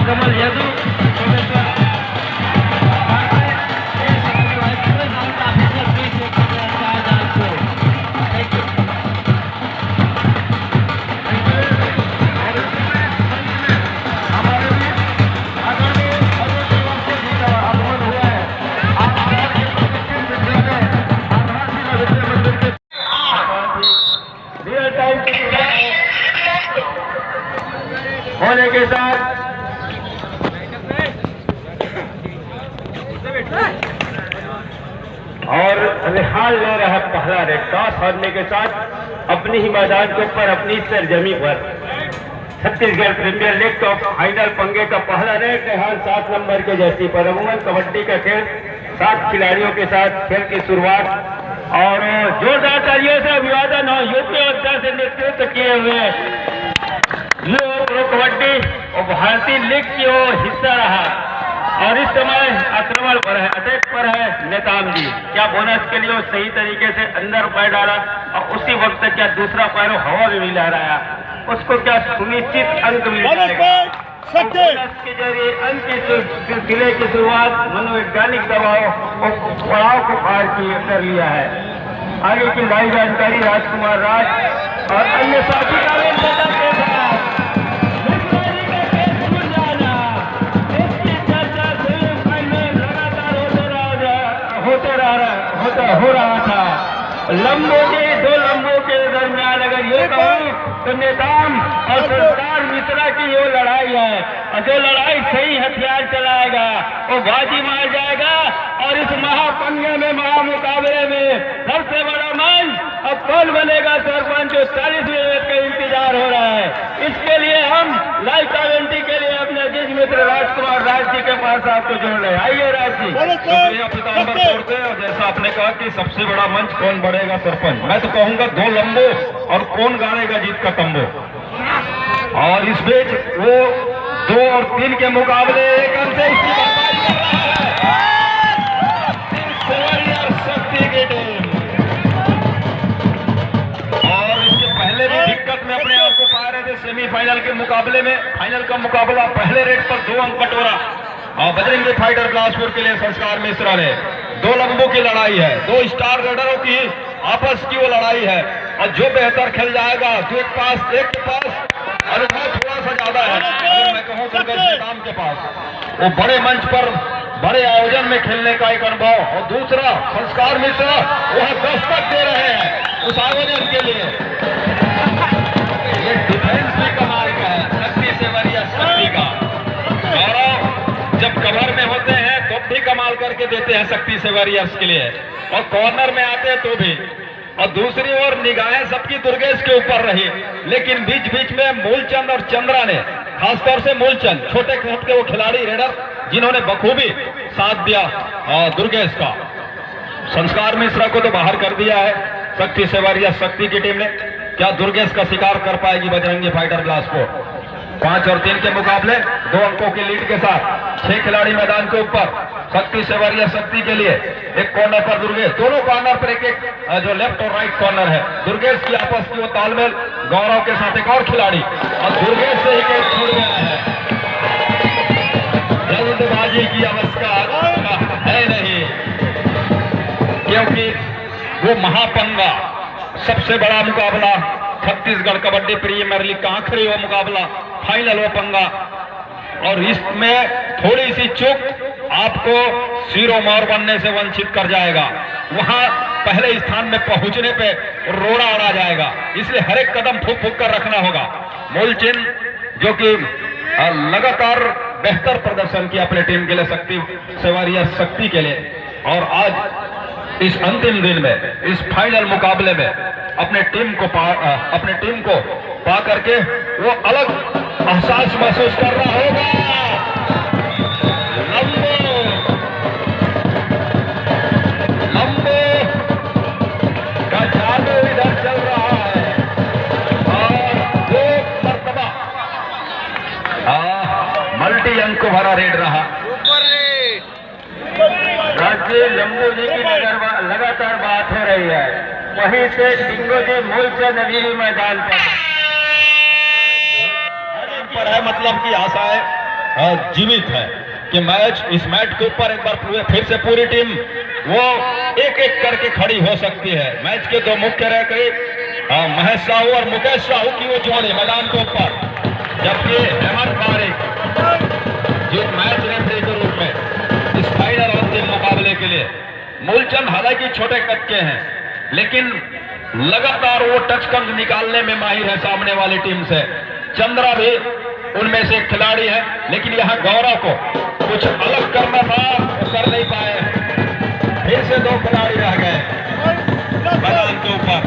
कमल यादव होने के साथ और निहाल ले रहा है पहला रेड। टॉस हारने के साथ अपनी ही मैदान के ऊपर अपनी सरजमी पर छत्तीसगढ़ प्रीमियर लीग का फाइनल पंगे का पहला रेड। निहाल 7 नंबर के जर्सी पर। अमूमन कबड्डी का खेल 7 खिलाड़ियों के साथ खेल की शुरुआत और जोरदार तालियों से अभिवादन हो यूपी और से नेतृत्व किए हुए प्रो कबड्डी और भारतीय लीग की ओर हिस्सा रहा और इस समय आक्रमण पर है, अटैक पर है नेताम जी। क्या बोनस के लिए सही तरीके से अंदर पैर डाला और उसी वक्त क्या दूसरा पैर हवा में भी लहराया, उसको क्या सुनिश्चित अंक मिल जाएगा। बोनस के जरिए अंक के सिलसिले की शुरुआत मनोवैज्ञानिक दबाव और पड़ाव को पार कर लिया है। आगे की नई जानकारी राजकुमार राज और अन्य साथी हो रहा था। लंबों के 2 लंबों के दरमियान अगर ये कहूं तो नेताम और सरदार मिश्रा की ये लड़ाई है और जो लड़ाई सही हथियार चलाएगा वो बाजी मार जाएगा और इस महापंगे में महामुकाबले में सबसे बड़ा मंच अब कौन बनेगा सरपंच, जो 40 मिनट का इंतजार हो रहा है। इसके लिए हम लाइव कमेंट्री के लिए अपने अजीज मित्र राजकुमार राज जी के पास आपको जोड़ रहे हैं। आइए राज जी। और जैसा आपने कहा कि सबसे बड़ा मंच कौन बढ़ेगा सरपंच, मैं तो कहूंगा 2 लंबो और कौन गाड़ेगा जीत का तंबू। और इस बीच वो 2 और 3 के मुकाबले 1 अंक से इसकी बर्बादी कर रहा है शक्ति की टीम। और इसके पहले भी दिक्कत में अपने आप को पा रहे थे सेमीफाइनल के मुकाबले में। फाइनल का मुकाबला पहले रेड पर 2 अंक बटोरा और बजरंगी फाइटर बिलासपुर के लिए संस्कार मिश्रा ने। 2 लंबों की लड़ाई है, 2 स्टार रेडरों की आपस की वो लड़ाई है और जो बेहतर खेल जाएगा तो एक के पास अनुभव थोड़ा सा ज्यादा है। अगर मैं कहूँ नेताम के पास वो बड़े मंच पर बड़े आयोजन में खेलने का एक अनुभव और दूसरा संस्कार मिश्रा वह दस्तक दे रहे हैं उस आयोजन के लिए। ये डिफेंस भी कमाल का है, शक्ति से वरिया शक्ति का गौरव जब कवर में होते हैं तो भी कमाल करके देते हैं शक्ति से वॉरियर्स के लिए और कॉर्नर में आते हैं तो भी। और दूसरी ओर निगाहें सबकी दुर्गेश के ऊपर रही, लेकिन बीच बीच में मूलचंद और चंद्रा ने, खासतौर से मूलचंद छोटे कोट के वो खिलाड़ी रेडर जिन्होंने बखूबी साथ दिया दुर्गेश का। संस्कार मिश्रा को तो बाहर कर दिया है शक्ति से वॉरियर्स शक्ति की टीम ने। क्या दुर्गेश का शिकार कर पाएगी बजरंगी फाइटर बिलासपुर? 5 और 3 के मुकाबले 2 अंकों की लीड के साथ 6 खिलाड़ी मैदान के ऊपर। शक्ति से वॉरियर शक्ति के लिए एक कॉर्नर पर दुर्गेश, दोनों कॉर्नर पर एक जो लेफ्ट और राइट कॉर्नर है दुर्गेश की आपस की वो तालमेल। गौरव के साथ एक और खिलाड़ी और दुर्गेश से ही कैच छूट गया है। जल्दबाजी की अवस्था है नहीं, क्योंकि वो महापंगा सबसे बड़ा मुकाबला छत्तीसगढ़ कबड्डी प्रीमियर लीग का आखिरी वो मुकाबला, फाइनल वो पंगा। और इसमें थोड़ी सी चूक आपको सीरो मोर बनने से वंचित कर जाएगा। वहां पहले स्थान में पहुंचने पे रोड़ा अड़ा जाएगा, इसलिए हर एक कदम फूक फूक कर रखना होगा। मूलचंद जो कि लगातार बेहतर प्रदर्शन किया अपने टीम के लिए, शक्ति से वॉरियर शक्ति के लिए, और आज इस अंतिम दिन में इस फाइनल मुकाबले में अपने टीम को पा करके वो अलग एहसास महसूस कर रहा होगा। लंबो का जादू इधर चल रहा है और 2 मरतबा मल्टी अंक को भरा रेड रहा। जी लंबू जी की लगातार बात हो रही है। वहीं से टिंगो जी मूलचंद अभी भी मैदान पर है, मतलब की आशाएं जीवित है कि इस मैच के ऊपर एक बार फिर से पूरी टीम वो एक एक करके खड़ी हो सकती है। मैच के दो मुख्य रेफरी महेश साहू और मुकेश साहू की वो जोड़ी मैदान के ऊपर, जबकि अहमद फारिक जो मैच रेफरी के रूप में इस फाइनल और अंतिम मुकाबले के लिए। मूलचंद हालांकि छोटे कद के हैं, लेकिन लगातार वो टच कंग निकालने में माहिर है सामने वाली टीम से। चंद्रा भी उनमें से एक खिलाड़ी है, लेकिन यहाँ गौरव को कुछ अलग करना था, वो कर नहीं पाए। फिर से दो खिलाड़ी रह गए मैदान के ऊपर।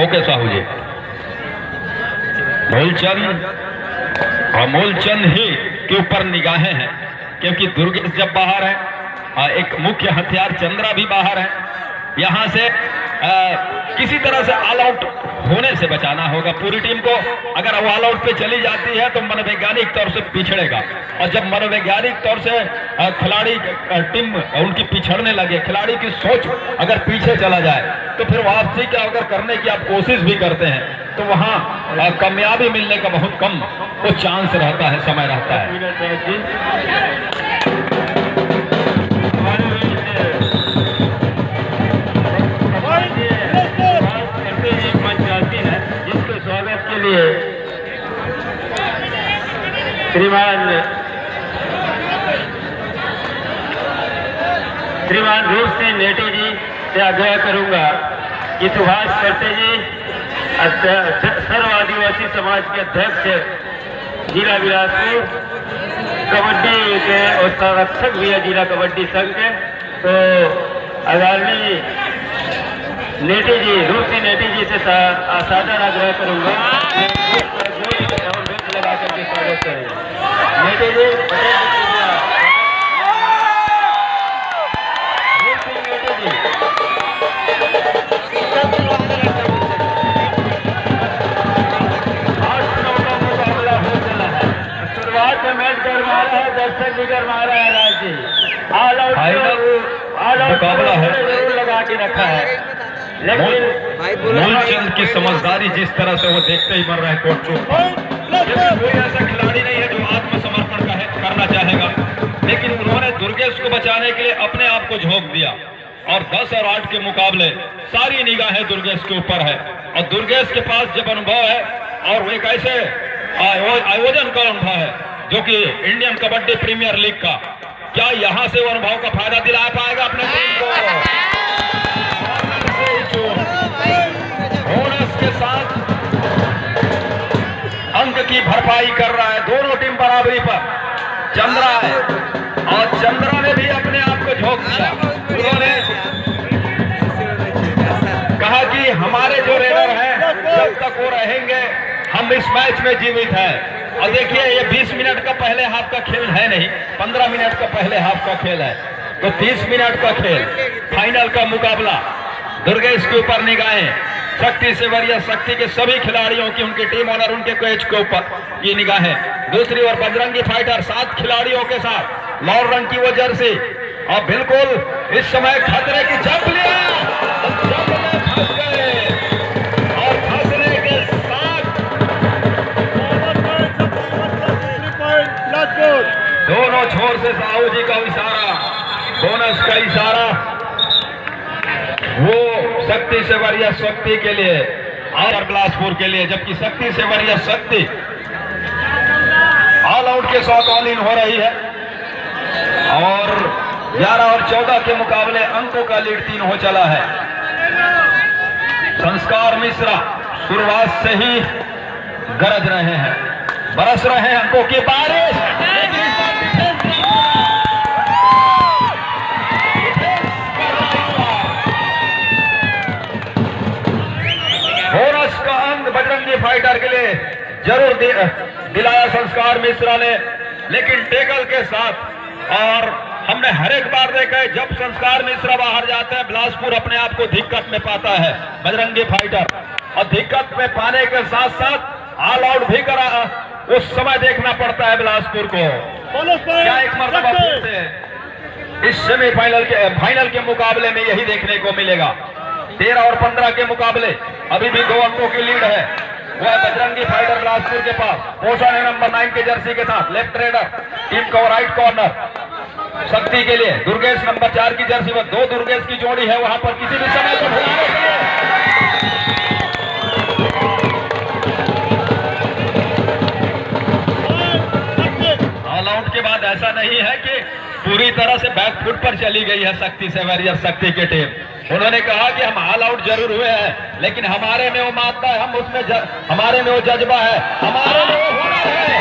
ओके साहू जी, मूलचंद ही के ऊपर निगाहें हैं, क्योंकि दुर्गेश जब बाहर है, एक मुख्य हथियार चंद्रा भी बाहर है। यहां से किसी तरह से ऑल आउट होने से बचाना होगा पूरी टीम को। अगर वो ऑल आउट पे चली जाती है तो मनोवैज्ञानिक तौर से पिछड़ेगा, और जब मनोवैज्ञानिक तौर से खिलाड़ी टीम उनकी पिछड़ने लगे, खिलाड़ी की सोच अगर पीछे चला जाए, तो फिर वापसी का अगर करने की आप कोशिश भी करते हैं तो वहां कामयाबी मिलने का बहुत कम वो चांस रहता है, समय रहता है। के लिए श्रीमान रूप सिंह नेटी जी से आग्रह करूंगा कि सुभाष करते जी सर्व आदिवासी समाज के अध्यक्ष जिला बिलासपुर कबड्डी के और संरक्षक भी है जिला कबड्डी संघ के, तो आदरणीय नेटी जी रूप सिंह नेटी जी से सादर आग्रह करूंगा लगा करके स्वागत करेंगे। नेटी जी शुरुआत में मैच गरमा रहा है, दर्शक भी गरमा रहा है। राज जी ऑल आउट मुकाबला है, जरूर लगा के रखा है, लेकिन मूलचंद की समझदारी जिस तरह से वो देखते ही मर रहे हैं कोर्ट को, कोई ऐसा खिलाड़ी नहीं है जो आत्मसमर्पण करना चाहेगा, लेकिन उन्होंने दुर्गेश को बचाने के लिए अपने आप को झोंक दिया। और 10 और 8 के मुकाबले सारी निगाहें दुर्गेश के ऊपर है, और दुर्गेश के पास जब अनुभव है और वो एक ऐसे आयोजन का अनुभव है जो कि इंडियन कबड्डी प्रीमियर लीग का, क्या यहां से वो अनुभव का फायदा दिला पाएगा अपने टीम को? बोनस के साथ अंक की भरपाई कर रहा है, दोनों टीम बराबरी पर। चंद्रा है और चंद्रा ने भी अपने आप को झोंक दिया। उन्होंने कहा कि हमारे जो रेडर हैं जब तक वो रहेंगे हम इस मैच में जीवित हैं। और देखिए ये 20 मिनट का पहले हाफ का खेल है नहीं, 15 मिनट का पहले हाफ का खेल है, तो 30 मिनट का खेल, फाइनल का मुकाबला। दुर्गेश के ऊपर निगाहें, शक्ति से वरिया शक्ति के सभी खिलाड़ियों की, उनकी टीम ऑनर उनके कोच के ऊपर ये निगाहें। दूसरी ओर बजरंगी फाइटर 7 खिलाड़ियों के साथ लाल रंग की वो जर्सी, और बिल्कुल इस समय खतरे की जंप लिया, जंप में फंस गए और फंसने के साथ दोनों छोर से साहू जी का इशारा, बोनस का इशारा, वो शक्ति से वरिया शक्ति के लिए और बिलासपुर के लिए, जबकि शक्ति से वरिया शक्ति ऑल आउट के साथ ऑल इन हो रही है। और 11 और 14 के मुकाबले अंकों का लीड 3 हो चला है। संस्कार मिश्रा शुरुआत से ही गरज रहे हैं, बरस रहे हैं अंकों की बारिश। बोनस का अंक बजरंगी फाइटर के लिए जरूर दिलाया संस्कार मिश्रा ने, लेकिन टेकल के साथ। और हमने हर एक बार देखा है जब संस्कार मिश्रा बाहर जाते हैं बिलासपुर अपने आप को दिक्कत में पाता है बजरंगी फाइटर, और दिक्कत में पाने के साथ साथ ऑल आउट भी करा, उस समय देखना पड़ता है बिलासपुर को। क्या एक मरतबा फिर से इस सेमीफाइनल के फाइनल के मुकाबले में यही देखने को मिलेगा। 13 और 15 के मुकाबले अभी भी 2 अंकों की लीड है। वो है बजरंगी फाइटर बिलासपुर के पास। पोषण है नंबर 9 के जर्सी के साथ, लेफ्ट रेडर टीम का राइट कॉर्नर शक्ति के लिए। दुर्गेश नंबर 4 की जर्सी में 2 दुर्गेश की जोड़ी है वहां पर किसी भी समय को भुलाने के लिए। ऑल आउट के बाद ऐसा नहीं है कि पूरी तरह से बैकफुट पर चली गई है शक्ति से वॉरियर शक्ति की टीम। उन्होंने कहा कि हम ऑल आउट जरूर हुए हैं, लेकिन हमारे में वो मानता है, हम उसमें हमारे में वो जज्बा है, हमारे में वो हुनर है।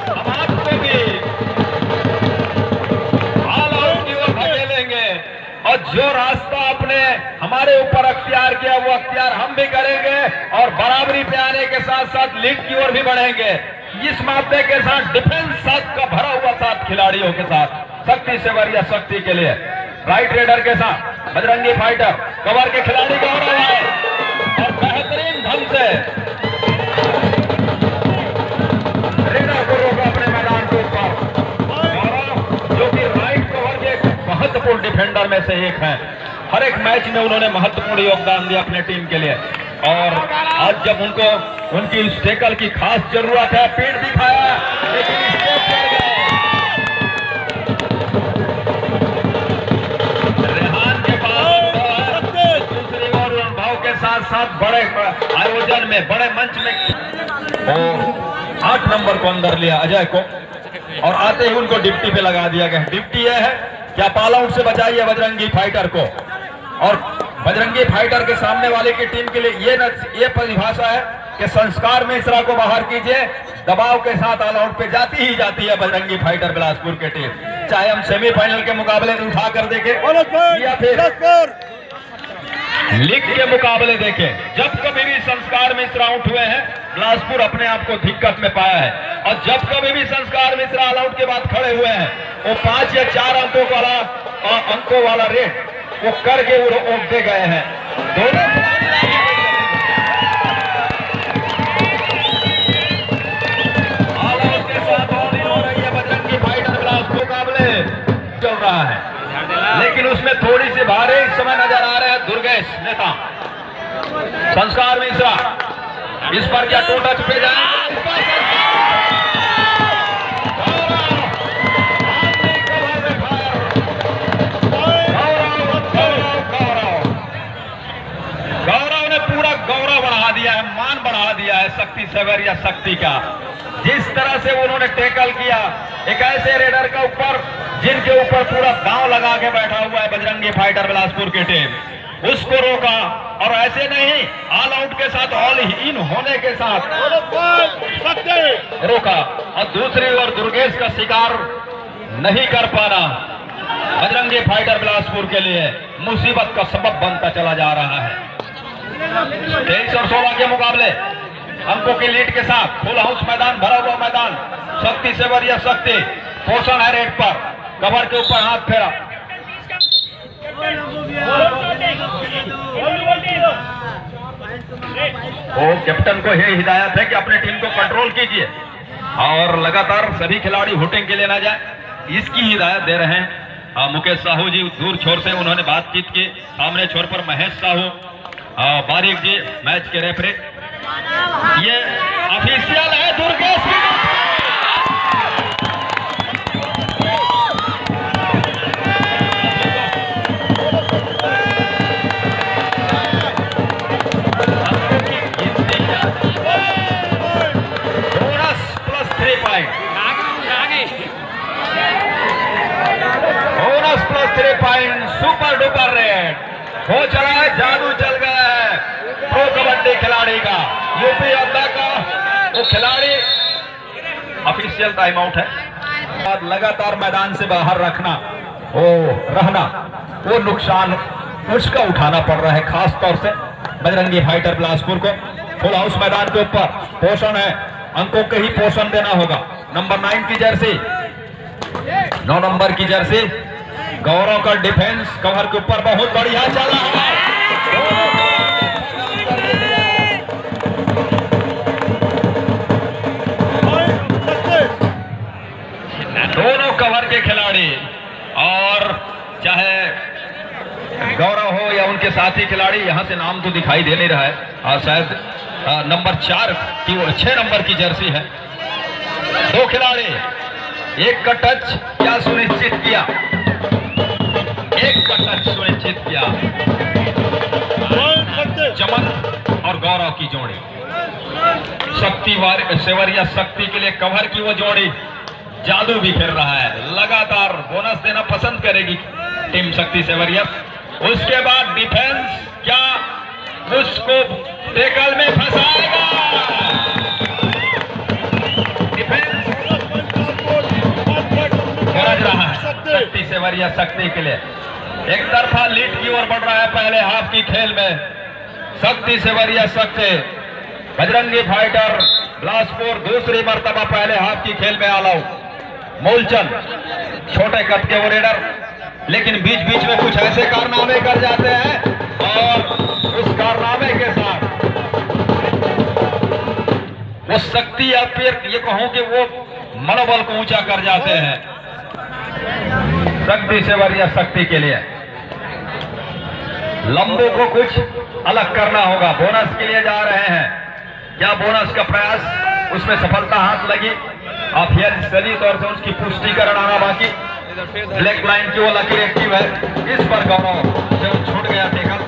हम आपको भी ऑल आउट की ओर धकेलेंगे और जो रास्ता आपने हमारे ऊपर अख्तियार किया वो अख्तियार हम भी करेंगे और बराबरी पे आने के साथ साथ लीड की ओर भी बढ़ेंगे। इस मामले के साथ डिफेंस साथ का भरा हुआ साथ खिलाड़ियों के साथ शक्ति से वॉरियर शक्ति के लिए राइट रेडर के साथ बजरंगी फाइटर कवर के खिलाड़ी गौरव है और बेहतरीन ढंग से रेडर को रोका अपने मैदान के ऊपर। गौरव जो कि राइट कवर के महत्वपूर्ण डिफेंडर में से एक है, हर एक मैच में उन्होंने महत्वपूर्ण योगदान दिया अपने टीम के लिए और आज जब उनको उनकी इस टैकल की खास जरूरत है, पीठ दिखाया लेकिन स्टेप चढ़ गए। रेहान के पास दूसरी ओर अनुभव के साथ साथ बड़े आयोजन में बड़े मंच में 8 नंबर को अंदर लिया अजय को और आते ही उनको डिप्टी पे लगा दिया गया। डिप्टी यह है क्या ऑल आउट से बचाइए बजरंगी फाइटर को और बजरंगी फाइटर के सामने वाले की टीम के लिए ये परिभाषा है कि संस्कार मिश्रा को बाहर कीजिए। दबाव के साथ ऑल आउट पे जाती ही जाती है बजरंगी फाइटर बिलासपुर की टीम, चाहे हम सेमीफाइनल के मुकाबले में उठा कर देखें या फिर लीग के मुकाबले देखें। जब कभी भी संस्कार मिश्रा आउट हुए हैं बिलासपुर अपने आप को दिक्कत में पाया है और जब कभी भी संस्कार मिश्रा ऑल आउट के बाद खड़े हुए हैं वो 5 या 4 अंकों वाला रेट वो करके वो रोकते गए हैं। दोनों ऑल आउट के साथ बॉलिंग हो रही है बजरंगी फाइटर बिलासपुर मुकाबले चल रहा है, लेकिन उसमें थोड़ी सी भारी इस समय नजर आ रहे हैं दुर्गेश नेता संस्कार मिश्रा। इस पर क्या टू टच पे जाए मान बढ़ा दिया है शक्ति से वॉरियर शक्ति का। जिस तरह से उन्होंने टैकल किया एक ऐसे रेडर के ऊपर जिनके ऊपर पूरा दांव लगा के बैठा हुआ है बजरंगी फाइटर बिलासपुर की टीम, उसको रोका और ऐसे नहीं ऑल आउट के साथ ऑल इन होने के साथ रोका और दूसरी ओर दुर्गेश का शिकार नहीं कर पाना बजरंगी फाइटर बिलासपुर के लिए मुसीबत का सबब बनता चला जा रहा है। 23 और 16 के मुकाबले अंकों की लीड के साथ फुल हाउस मैदान भरा हुआ मैदान शक्ति से वॉरियर शक्ति पोषण है रेड पर कवर के ऊपर हाथ फेरा वो कैप्टन को यही हिदायत है कि अपने टीम को कंट्रोल कीजिए और लगातार सभी खिलाड़ी हुटिंग के लिए ना जाए, इसकी हिदायत दे रहे हैं मुकेश साहू जी दूर छोर से। उन्होंने बातचीत की सामने छोर पर महेश साहू बारीक जी मैच के रेफरी। ये ऑफिशियल है दुर्गेश की bonus plus 3 point bonus plus 3 point super duper red हो चला है, जादू चल गया है प्रो कबड्डी खिलाड़ी का यूपी अड्डा का वो खिलाड़ी। ऑफिशियल टाइम आउट है और लगातार मैदान से बाहर रहना वो नुकसान उसका उठाना पड़ रहा है खास तौर से बजरंगी फाइटर बिलासपुर को। फुल हाउस मैदान के ऊपर पोषण है, अंकों के ही पोषण देना होगा। नंबर 9 की जर्सी 9 नंबर की जर्सी गौरव का डिफेंस कवर के ऊपर बहुत बढ़िया चला है। दोनों कवर के खिलाड़ी और चाहे गौरव हो या उनके साथी खिलाड़ी, यहाँ से नाम तो दिखाई दे नहीं रहा है, और शायद नंबर 4 की 6 नंबर की जर्सी है। 2 खिलाड़ी, एक का टच क्या सुनिश्चित किया, एक का टच सुनिश्चित किया। चमन और गौरव की जोड़ी, शक्ति सेवरिया शक्ति के लिए कवर की वो जोड़ी जादू भी खेल रहा है। लगातार बोनस देना पसंद करेगी टीम शक्ति सेवरिया। उसके बाद डिफेंस क्या उसको टेकल में फंसाएगा, डिफेंस गरज रहा है शक्ति सेवरिया शक्ति के लिए। एक तरफा लीड की ओर बढ़ रहा है पहले हाफ की खेल में शक्ति सेवरिया शक्ति। बजरंगी फाइटर बिलासपुर दूसरी मर्तबा पहले हाफ की खेल में ऑल आउट। मूलचंद छोटे कद के वो रेडर, लेकिन बीच बीच में कुछ ऐसे कारनामे कर जाते हैं और उस कारनामे के साथ वो शक्ति या फिर ये कहूं कि वो मनोबल को ऊंचा कर जाते हैं शक्ति सेवरिया शक्ति के लिए। लंबू को कुछ अलग करना होगा, बोनस के लिए जा रहे हैं। क्या बोनस का प्रयास उसमें सफलता हाथ लगी, ऑफिशियली तौर से उसकी पुष्टिकरण आना बाकी। ब्लैक लाइन की वो लकीर एक्टिव है, इस पर गौरव से छूट गया टेकल।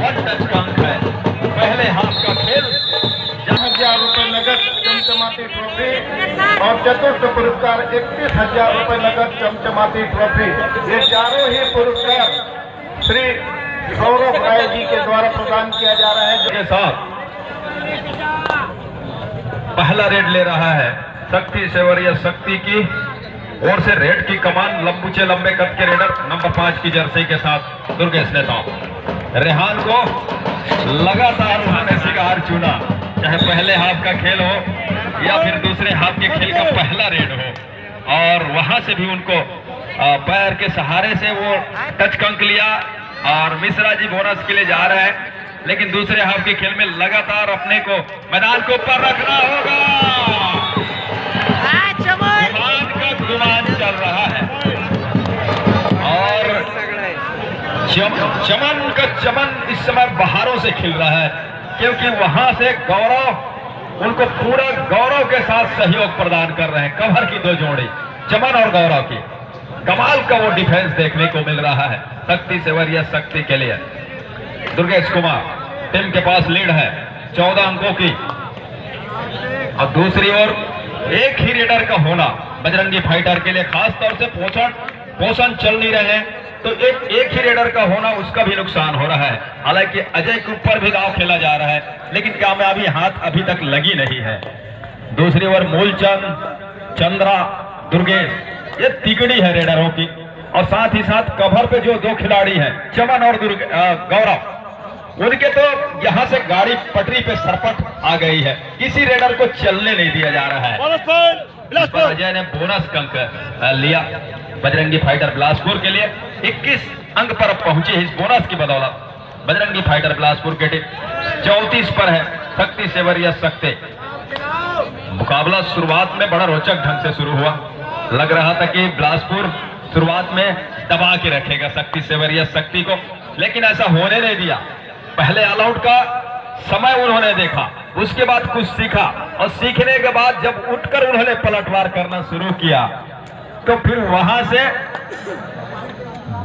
1 टच का अंक है पहले हाफ का खेल। 10,000 रुपए नगद चमचमाती ट्रॉफी और चतुर्थ पुरस्कार 31,000 रुपए नगद चमचमाती ट्रॉफी। ये चारों ही पुरस्कार श्री सौरभ राय जी के द्वारा प्रदान किया जा रहा है। के साथ पहला रेड ले रहा है शक्ति सेवरिया शक्ति की ओर से। रेड की कमान लंबूचे लंबे कद के रेडर नंबर 5 की जर्सी के साथ दुर्गेश नेताओं। रेहान को लगातार उन्होंने शिकार चुना, चाहे पहले हाफ का खेल हो या फिर दूसरे हाफ के खेल का पहला रेड हो, और वहां से भी उनको पैर के सहारे से वो टच का अंक लिया। और मिश्रा जी बोनस के लिए जा रहे हैं, लेकिन दूसरे हाफ के खेल में लगातार अपने को मैदान के ऊपर रखना होगा। गुमान चल रहा है और चमन का चमन इस समय बाहरों से खिल रहा है, क्योंकि वहां से गौरव उनको पूरा गौरव के साथ सहयोग प्रदान कर रहे हैं। कवर की 2 जोड़ी चमन और गौरव की, कमाल का वो डिफेंस देखने को मिल रहा है शक्ति सेवरिया शक्ति के लिए। दुर्गेश कुमार टीम के पास लीड है 14 अंकों की, और दूसरी ओर एक ही रेडर का होना बजरंगी फाइटर के लिए, खास तौर से पोषण चल नहीं रहे हैं, तो एक ही रेडर का होना उसका भी नुकसान हो रहा है। हालांकि अजय के ऊपर भी दांव खेला जा रहा है, लेकिन कामयाबी हाथ अभी तक लगी नहीं है। दूसरी ओर मूलचंद, चंद्रा, दुर्गेश, ये तिगड़ी है रेडरों की, और साथ ही साथ कवर पे जो 2 खिलाड़ी हैं चमन और गौरव, उनके तो यहां से गाड़ी पटरी पे सरपट आ गई है, किसी रेडर को चलने नहीं दिया जा रहा है। इस पर अजय ने बोनस का अंक लिया बजरंगी फाइटर बिलासपुर के लिए। 21 अंक पर पहुंची इस बोनस की बदौलत बजरंगी फाइटर बिलासपुर के टीम 34 पर है शक्ति सेवरिया शक्ति। मुकाबला शुरुआत में बड़ा रोचक ढंग से शुरू हुआ, लग रहा था कि बिलासपुर शुरुआत में दबा के रखेगा शक्ति सेवरिया शक्ति को, लेकिन ऐसा होने नहीं दिया। पहले ऑल आउट का समय उन्होंने देखा, उसके बाद कुछ सीखा, और सीखने के बाद जब उठकर उन्होंने पलटवार करना शुरू किया, तो फिर वहां से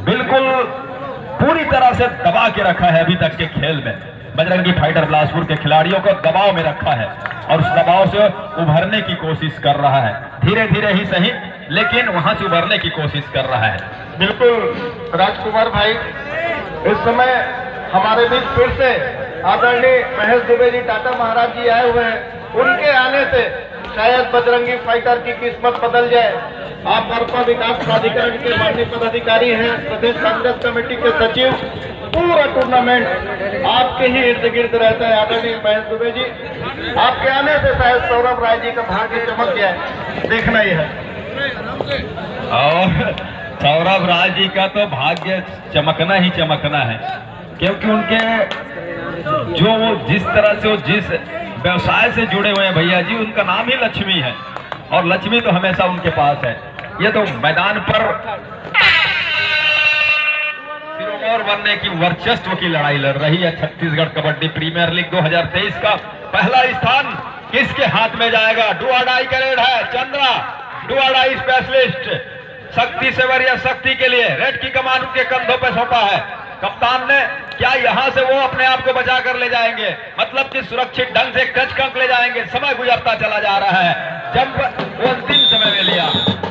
बिल्कुल पूरी तरह से दबा के रखा है। अभी तक के खेल में बजरंगी फाइटर बिलासपुर के खिलाड़ियों को दबाव में रखा है, और उस दबाव से उभरने की कोशिश कर रहा है, धीरे धीरे ही सही, लेकिन वहां से उभरने की कोशिश कर रहा है। बिल्कुल राजकुमार भाई, इस समय हमारे बीच फिर से आदरणीय महेश दुबे जी टाटा महाराज जी आए हुए हैं। उनके आने से शायद बजरंगी फाइटर की किस्मत बदल जाए। आप बरपा विकास प्राधिकरण के माननीय पदाधिकारी हैं, प्रदेश कांग्रेस कमेटी के सचिव, पूरा टूर्नामेंट आपके ही इर्द गिर्द रहता है। आदरणीय महेश दुबे जी, आपके आने से शायद सौरभ राय जी का भाग्य चमक गया है, देखना ही है। और सौरभ राय जी का तो भाग्य चमकना ही चमकना है, क्योंकि उनके जो वो जिस तरह से वो जिस व्यवसाय से जुड़े हुए हैं भैया जी, उनका नाम ही लक्ष्मी है, और लक्ष्मी तो हमेशा उनके पास है। ये तो मैदान पर सिरमौर बनने की वर्चस्व की लड़ाई लड़ रही है। छत्तीसगढ़ कबड्डी प्रीमियर लीग 2023 का पहला स्थान किसके हाथ में जाएगा? डू और डाई का रेड है। चंद्रा डू और डाई स्पेशलिस्ट शक्ति सेवरिया शक्ति के लिए रेड की कमान उनके कंधों पर सौंपा है कप्तान ने। क्या यहां से वो अपने आप को बचा कर ले जाएंगे? मतलब कि सुरक्षित ढंग से टच कंक ले जाएंगे। समय गुजरता चला जा रहा है। जब वो अंतिम समय में लिया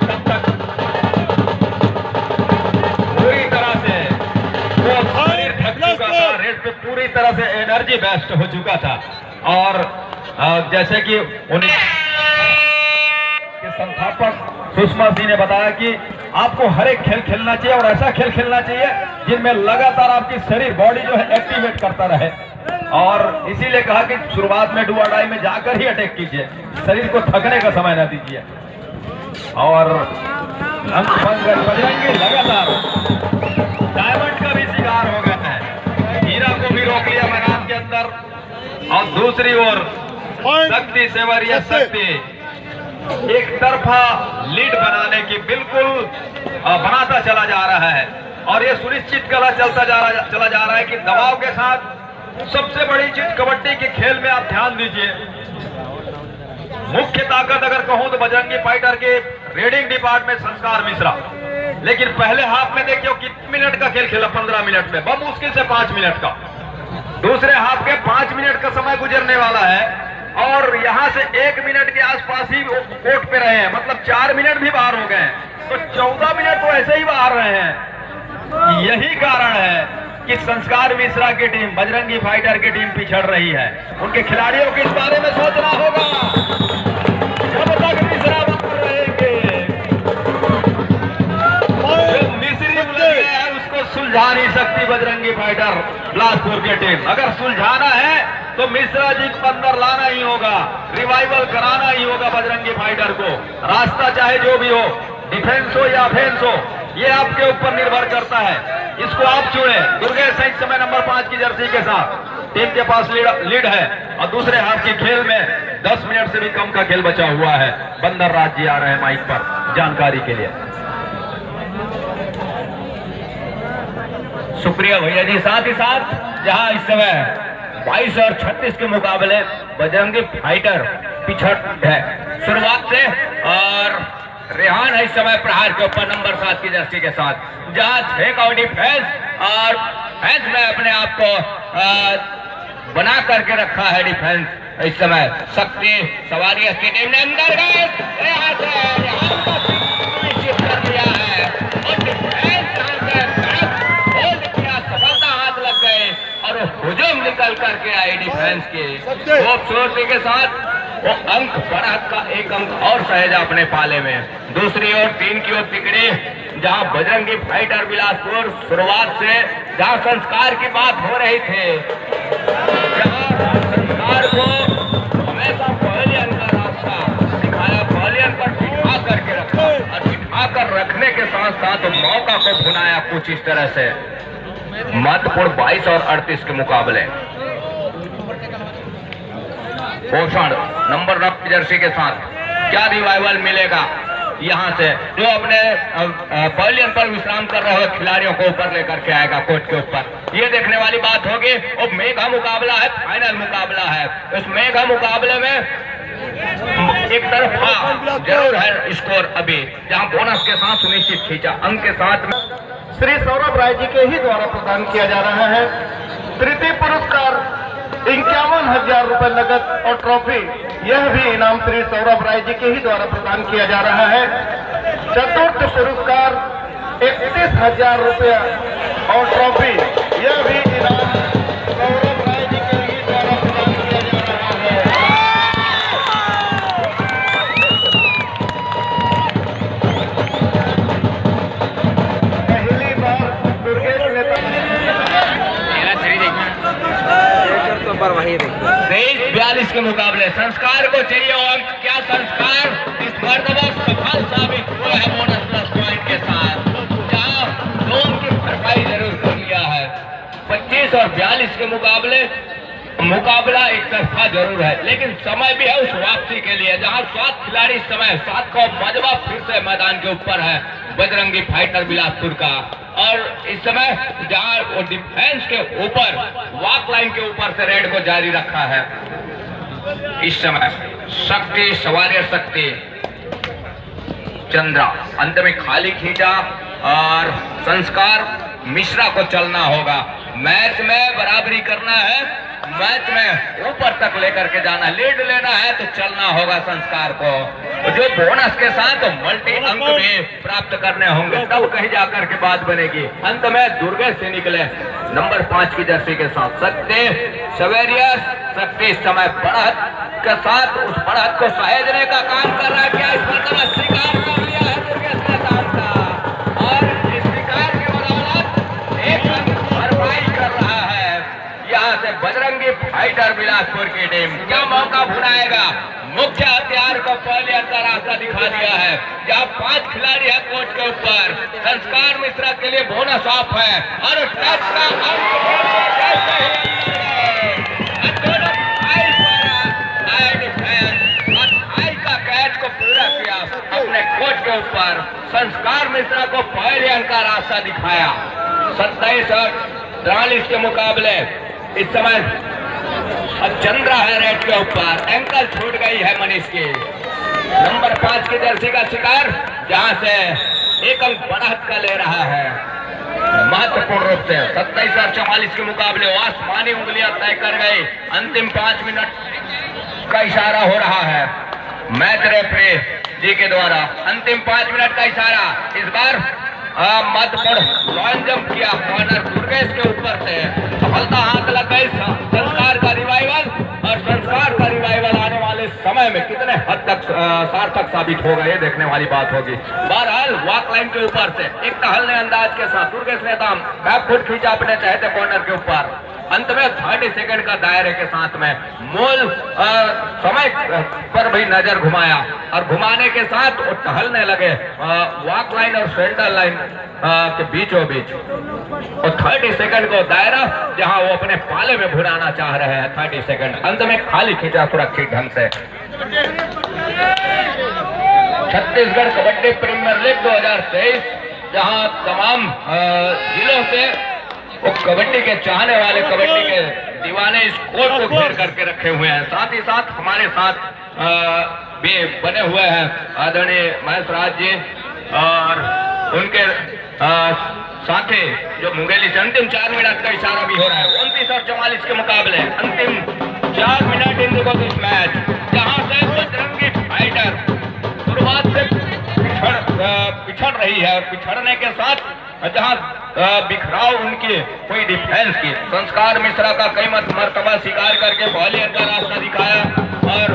तब तक पूरी तरह से वो शरीर थक चुका था। रेड पे पूरी तरह से एनर्जी वेस्ट हो चुका था। और जैसे कि उन्हें के संस्थापक सुषमा सिंह ने बताया कि आपको हर एक खेल खेलना चाहिए और ऐसा खेल खेलना चाहिए जिनमें लगातार आपकी शरीर बॉडी जो है एक्टिवेट करता रहे। और इसीलिए कहा कि शुरुआत में डू और डाई में जाकर ही अटैक कीजिए, शरीर को थकने का समय न दीजिए। और बजरंगी लगातार डायमंड का भी शिकार हो गया है। हीरा को भी रोक लिया मैदान के अंदर। और दूसरी ओर शक्ति सेवरिया शक्ति एक तरफा लीड बनाने की बिल्कुल बनाता चला जा रहा है। और ये सुनिश्चित चला जा रहा है कि दबाव के साथ सबसे बड़ी चीज कबड्डी के खेल में आप ध्यान दीजिए। मुख्य ताकत अगर कहूं तो बजरंगी फाइटर के रेडिंग डिपार्टमेंट संस्कार मिश्रा। लेकिन पहले हाफ में देखिए कितने मिनट का खेल खेला, 15 मिनट में, बहुत मुश्किल से 5 मिनट का। दूसरे हाफ के 5 मिनट का समय गुजरने वाला है और यहां से 1 मिनट के आसपास ही कोर्ट पे रहे हैं, मतलब 4 मिनट भी बाहर हो गए हैं। तो 14 मिनट तो ऐसे ही बाहर रहे हैं। यही कारण है कि संस्कार मिश्रा की टीम, बजरंगी फाइटर की टीम पिछड़ रही है। उनके खिलाड़ियों को इस बारे में सोचना होगा। जब तक मिश्रा बाहर रहेंगे, जो मिस्री लगे हैं उसको सुलझा नहीं सकती बजरंगी फाइटर बिलासपुर की टीम। अगर सुलझाना है तो मिश्रा जी को अंदर लाना ही होगा, रिवाइवल कराना ही होगा बजरंगी फाइटर को। रास्ता चाहे जो भी हो, डिफेंस हो या ऑफेंस हो, ये आपके ऊपर निर्भर करता है। इसको आप चुने। दुर्गेश सिंह समय नंबर 5 की जर्सी के साथ टीम के पास लीड है। और दूसरे हाफ के खेल में 10 मिनट से भी कम का खेल बचा हुआ है। बंदर राज जी आ रहे हैं माइक पर जानकारी के लिए। शुक्रिया भैया जी। साथ ही साथ जहां इस समय 22 और 36 के मुकाबले बजरंगी फाइटर पिछड़ है शुरुआत से। और रेहान है इस समय प्रहार के ऊपर नंबर 7 की जर्सी के साथ, जहां 6 का डिफेंस और डिफेंस में अपने आप को बना करके रखा है। डिफेंस इस समय शक्ति सवारी की टीम ने अंदर गए कर दिया है और डिफेंस सफलता हाथ लग गए और हुजूम निकल करके आए डिफेंस के खूबसूरती के साथ। वो अंक बढ़त का 1 अंक और सहेजा अपने पाले में। दूसरी ओर 3 की ओर तिकड़ी, जहां बजरंगी फाइटर बिलासपुर शुरुआत से जहां संस्कार की बात हो रही थी, जहां संस्कार को हमेशा पहलियन का रास्ता दिखाया, पहलियन पर बिठा करके रखा और बिठा कर रखने के साथ साथ मौका को भुनाया कुछ इस तरह से। महत्वपूर्ण 22 और 38 के मुकाबले पोषण नंबर 9 की जर्सी के साथ क्या रिवाइवल मिलेगा यहां से, जो अपने पवेलियन पर विश्राम कर रहे हुए खिलाड़ियों को ऊपर लेकर के आएगा कोर्ट के ऊपर। ये देखने वाली बात होगी। और मेगा मुकाबला है, फाइनल मुकाबला है। इस मेगा मुकाबले में एक तरफा जरूर है स्कोर अभी, जहां बोनस के साथ सुनिश्चित खींचा अंक के साथ श्री सौरभ राय जी के ही द्वारा प्रदान किया जा रहा है। तृतीय पुरस्कार 51,000 रुपए नगद और ट्रॉफी, यह भी इनाम श्री सौरभ राय जी के ही द्वारा प्रदान किया जा रहा है। चतुर्थ पुरस्कार 31,000 रुपया और ट्रॉफी, यह भी इनाम सौरभ राय जी के ही द्वारा प्रदान किया जा रहा है। पहली बार दुर्गेश नेता 23-42 के मुकाबले संस्कार को चाहिए अंक। क्या संस्कार इस मर्तबा सफल साबित हुआ है बोनस प्लस पॉइंट के साथ, जहां 2 की भरपाई जरूर कर लिया है। 25 और 42 के मुकाबले मुकाबला एक तरफा जरूर है, लेकिन समय भी है उस वापसी के लिए, जहां 7 खिलाड़ी समय 7 का मजबा फिर से मैदान के ऊपर है बजरंगी फाइटर बिलासपुर का। और इस समय जहां वो डिफेंस के ऊपर वॉक लाइन के ऊपर से रेड को जारी रखा है, इस समय शक्ति सवारी शक्ति चंद्रा अंत में खाली खींचा और संस्कार मिश्रा को चलना होगा। मैच में बराबरी करना है, मैच में ऊपर तक लेकर के जाना, लीड लेना है तो चलना होगा संस्कार को, जो बोनस के साथ मल्टी अंक भी प्राप्त करने होंगे, तब कहीं जाकर के बात बनेगी। अंत में दुर्गे से निकले नंबर 5 की जर्सी के साथ शक्ति सवेरियस। शक्ति इस समय बढ़त के साथ उस बढ़त को सहेजने का काम कर रहा है। क्या इस पर स्वीकार कर लिया है दुर्गे ने काम का, और इस शिकार के बदौलत एक भरपाई कर रहा है यहाँ से बजरंगी फाइटर बिलासपुर की टीम। क्या मौका भुनाएगा? मुख्य हथियार को पहले अंदर रास्ता दिखा दिया है, जहाँ 5 खिलाड़ी है कोच के ऊपर। संस्कार मिश्रा के लिए बोनस ऑफ है और टच का कैच को पूरा किया अपने कोच के ऊपर। संस्कार मिश्रा को पहले अंक का रास्ता दिखाया। 27 और 43 के मुकाबले इस समय चंद्रा है रेड के ऊपर, एंकल छूट गई है मनीष की। नंबर 5 की जर्सी का शिकार जहां से एक अंक बढ़त का ले रहा है महत्वपूर्ण रूप से। 27 और 44 के मुकाबले आसमानी उंगलियां तय कर गई। अंतिम 5 मिनट का इशारा हो रहा है मैच रेफरी जी के द्वारा। अंतिम 5 मिनट का इशारा। इस बार महत्वपूर्ण लॉन्ग जंप किया कॉर्नर दुर्गेश के ऊपर से, सफलता हाथ लग गई। संस्कार का रिवाइवल, और संस्कार का रिवाइवल आने वाले समय में कितने हद तक सार्थक साबित होगा ये देखने वाली बात होगी। बहरहाल वॉक लाइन के ऊपर से एक टहलने अंदाज के साथ दुर्गेश ने दाम बैक फुट खींचा अपने चाहते कॉर्नर के ऊपर। अंत में 30 सेकंड का दायरे के साथ में मूल समय पर भी नजर घुमाया, और घुमाने के साथ वो टहलने लगे वॉक लाइन और सेंटर लाइन के बीचों बीच। और 30 सेकंड को दायरा जहां वो अपने पाले में भुनाना चाह रहे हैं। 30 सेकंड अंत में खाली खींचा सुरक्षित ढंग से। छत्तीसगढ़ कबड्डी प्रीमियर लीग 2023, जहां तमाम जिलों से वो कबड्डी के चाहने वाले, कबड्डी के दीवाने इस कोर्ट को घेर करके रखे हुए हैं। साथ ही साथ हमारे साथ भी बने हुए हैं आदरणीय महेश राज जी, और उनके साथी जो मुंगेली से। अंतिम 4 मिनट का इशारा भी हो रहा है। 29 और 44 के मुकाबले अंतिम 4 मिनट इन दिस मैच, जहां से बजरंगी फाइटर शुरुआत से पिछड़ रही है, और पिछड़ने के साथ जहां बिखराव उनकी कोई डिफेंस की। संस्कार मिश्रा का कई मर्तबा शिकार करके बॉलिंग का रास्ता दिखाया और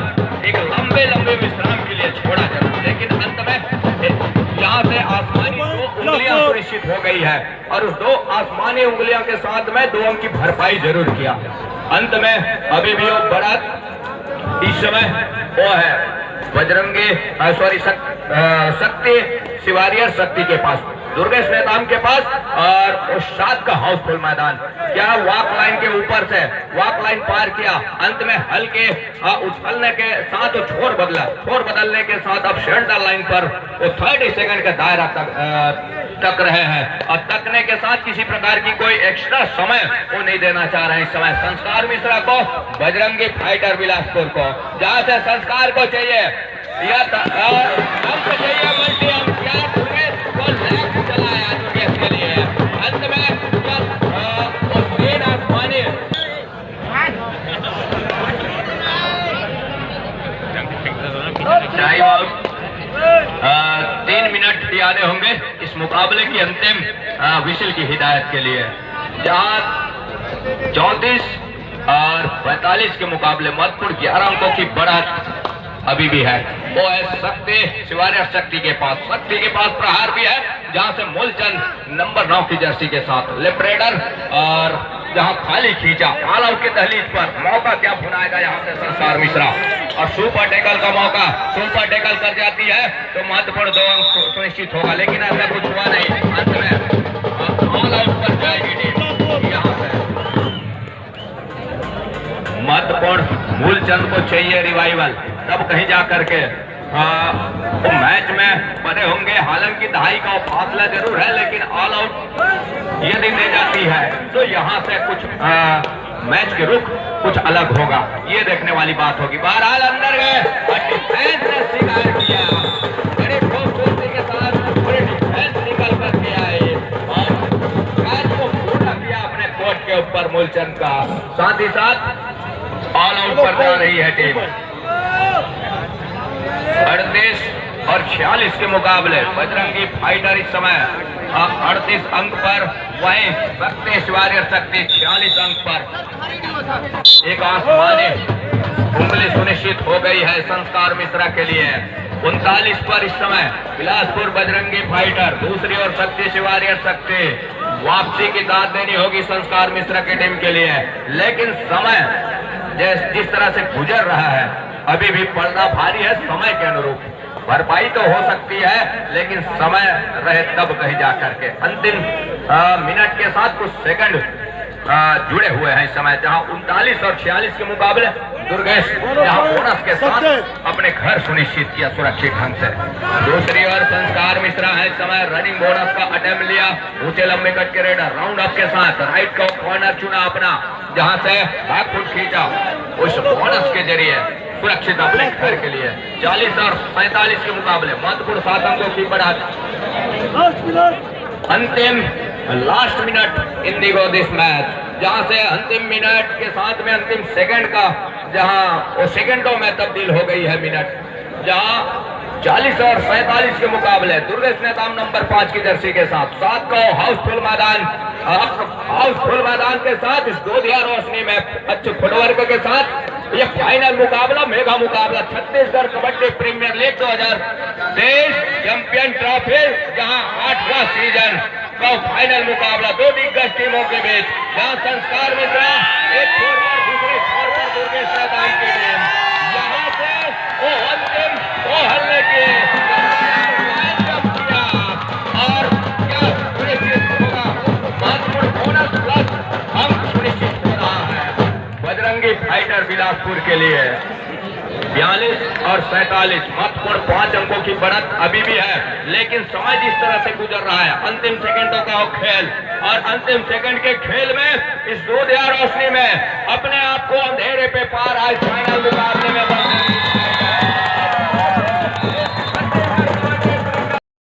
एक लंबे लंबे विश्राम के लिए छोड़ा जरूर, लेकिन अंत में यहाँ से आसमानी 2 उंगलियां सुनिश्चित हो गई है, और उस 2 आसमानी उंगलियों के साथ में 2 अंक की भरपाई जरूर किया। अंत में अभी भी वो बढ़त इस समय वो है बजरंगी शक्ति शिवारियर शक्ति के पास, दुर्गेश नेताम के पास, और उस 7 का हाउसफुल मैदान। क्या वॉक लाइन के ऊपर से वॉक लाइन पार किया, अंत में हल्के उछलने के साथ छोर बदलने के साथ अब सेंटर लाइन पर वो 30 सेकंड का दायरा तक रहे हैं, और तकने के साथ किसी प्रकार की कोई एक्स्ट्रा समय वो नहीं देना चाह रहे हैं इस समय संस्कार मिश्रा को, बजरंगी फाइटर बिलासपुर को। जहां से संस्कार को चाहिए या हमको चाहिए मल्टी अंक, क्या दुर्गेश को लैप चलाया दुर्गेश के लिए। अंत में उस 3 आसमानी टाइम आउट 3 मिनट भी आने होंगे इस मुकाबले की अंतिम विशल की हिदायत के लिए। जहां 34 और 45 के मुकाबले महत्वपूर्ण 11 अंकों की बढ़त अभी भी है, वो है शक्ति शिवारियर शक्ति के पास। शक्ति के पास प्रहार भी है, जहां से मूलचंद नंबर 9 की जर्सी के साथ लेफ्ट रेडर, और जहां खाली खींचा ऑल आउट के दहलीज पर मौका क्या भुनाएगा यहाँ से संस्कार मिश्रा, और सुपर टैकल का मौका, सुपर टैकल कर जाती है तो महत्वपूर्ण 2 अंक सुनिश्चित होगा, लेकिन ऐसा कुछ हुआ नहीं। अंत में ऑल आउट पर जाएगी टीम। यहाँ से महत्वपूर्ण मूलचंद को चाहिए रिवाइवल, तब कहीं जा करके वो मैच में बने होंगे। हालांकि दहाई का फासला जरूर है, लेकिन ऑल आउट यदि दे जाती है तो यहाँ से कुछ मैच के रुख कुछ अलग होगा, ये देखने वाली बात होगी। बहरहाल अंदर गए और डिफेंस ने स्वीकार किया, बड़े खूबसूरती के साथ पूरे डिफेंस निकल करके आए और मैच को पूरा किया अपने कोर्ट के ऊपर मूलचंद का। साथ ही साथ ऑल आउट पर जा रही है टीम। 38 और 46 के मुकाबले बजरंगी फाइटर इस समय 38 अंक पर, वहीं शक्ति वॉरियर शक्ति 46 अंक पर। एक आसमानी उंगली सुनिश्चित हो गई है संस्कार मिश्रा के लिए। 39 पर इस समय बिलासपुर बजरंगी फाइटर, दूसरी ओर शक्ति वॉरियर शक्ति। वापसी की दाद देनी होगी संस्कार मिश्रा की टीम के लिए, लेकिन समय जिस तरह से गुजर रहा है अभी भी पर्दा भारी है। समय के अनुरूप भरपाई तो हो सकती है, लेकिन समय रहे तब कहीं जा करके। अंतिम मिनट के साथ कुछ सेकंड जुड़े हुए हैं इस समय, जहां 39 और 46 के मुकाबले दुर्गेश जहां बोनस के साथ अपने घर सुनिश्चित किया सुरक्षित ढंग से। दूसरी ओर संस्कार मिश्रा है इस समय, रनिंग बोनस का अटेम्प्ट लिया, ऊंचे लंबे कट के रेडर राउंड अप के साथ राइट का कॉर्नर चुना अपना, जहां से बैकफुट खींचा, उस बोनस के जरिए सुरक्षित अपने घर के लिए। 40 और 45 के मुकाबले महत्वपूर्ण 7 अंकों की बढ़त। अंतिम लास्ट मिनट इन दिगो दिस मैच, जहां से अंतिम मिनट के साथ में अंतिम सेकंड का, जहां वो सेकंडों में तब्दील हो गई है मिनट, जहां 40 और 47 के मुकाबले दुर्गेश नेताम नंबर 5 की जर्सी के साथ 7 का हाउसफुल मैदान के साथ इस दोधिया रोशनी में अच्छे फुटवर्क के साथ ये फाइनल मुकाबला, मेगा मुकाबला Chhattisgarh kabaddi premier league 2023 champion trophy, जहां 8वां सीजन का फाइनल मुकाबला दो दिग्गज टीमों के बीच, जहां संस्कार मिश्रा एक छोर पर, दूसरे छोर पर दुर्गेश नेताम की टीम, यहाँ से वो अंतिम वो हल्ले की और क्या सुनिश्चित होगा, महत्वपूर्ण बोनस प्लस अंक सुनिश्चित हो रहा है बजरंगी फाइटर बिलासपुर के लिए। 42 और 47 महत्वपूर्ण 5 अंकों की बढ़त अभी भी है, लेकिन समय जिस तरह से गुजर रहा है, अंतिम सेकंडों का खेल और अंतिम सेकंड के खेल में इस दूधिया रोशनी में अपने आप को अंधेरे पे पार आज फाइनल मुकाबले में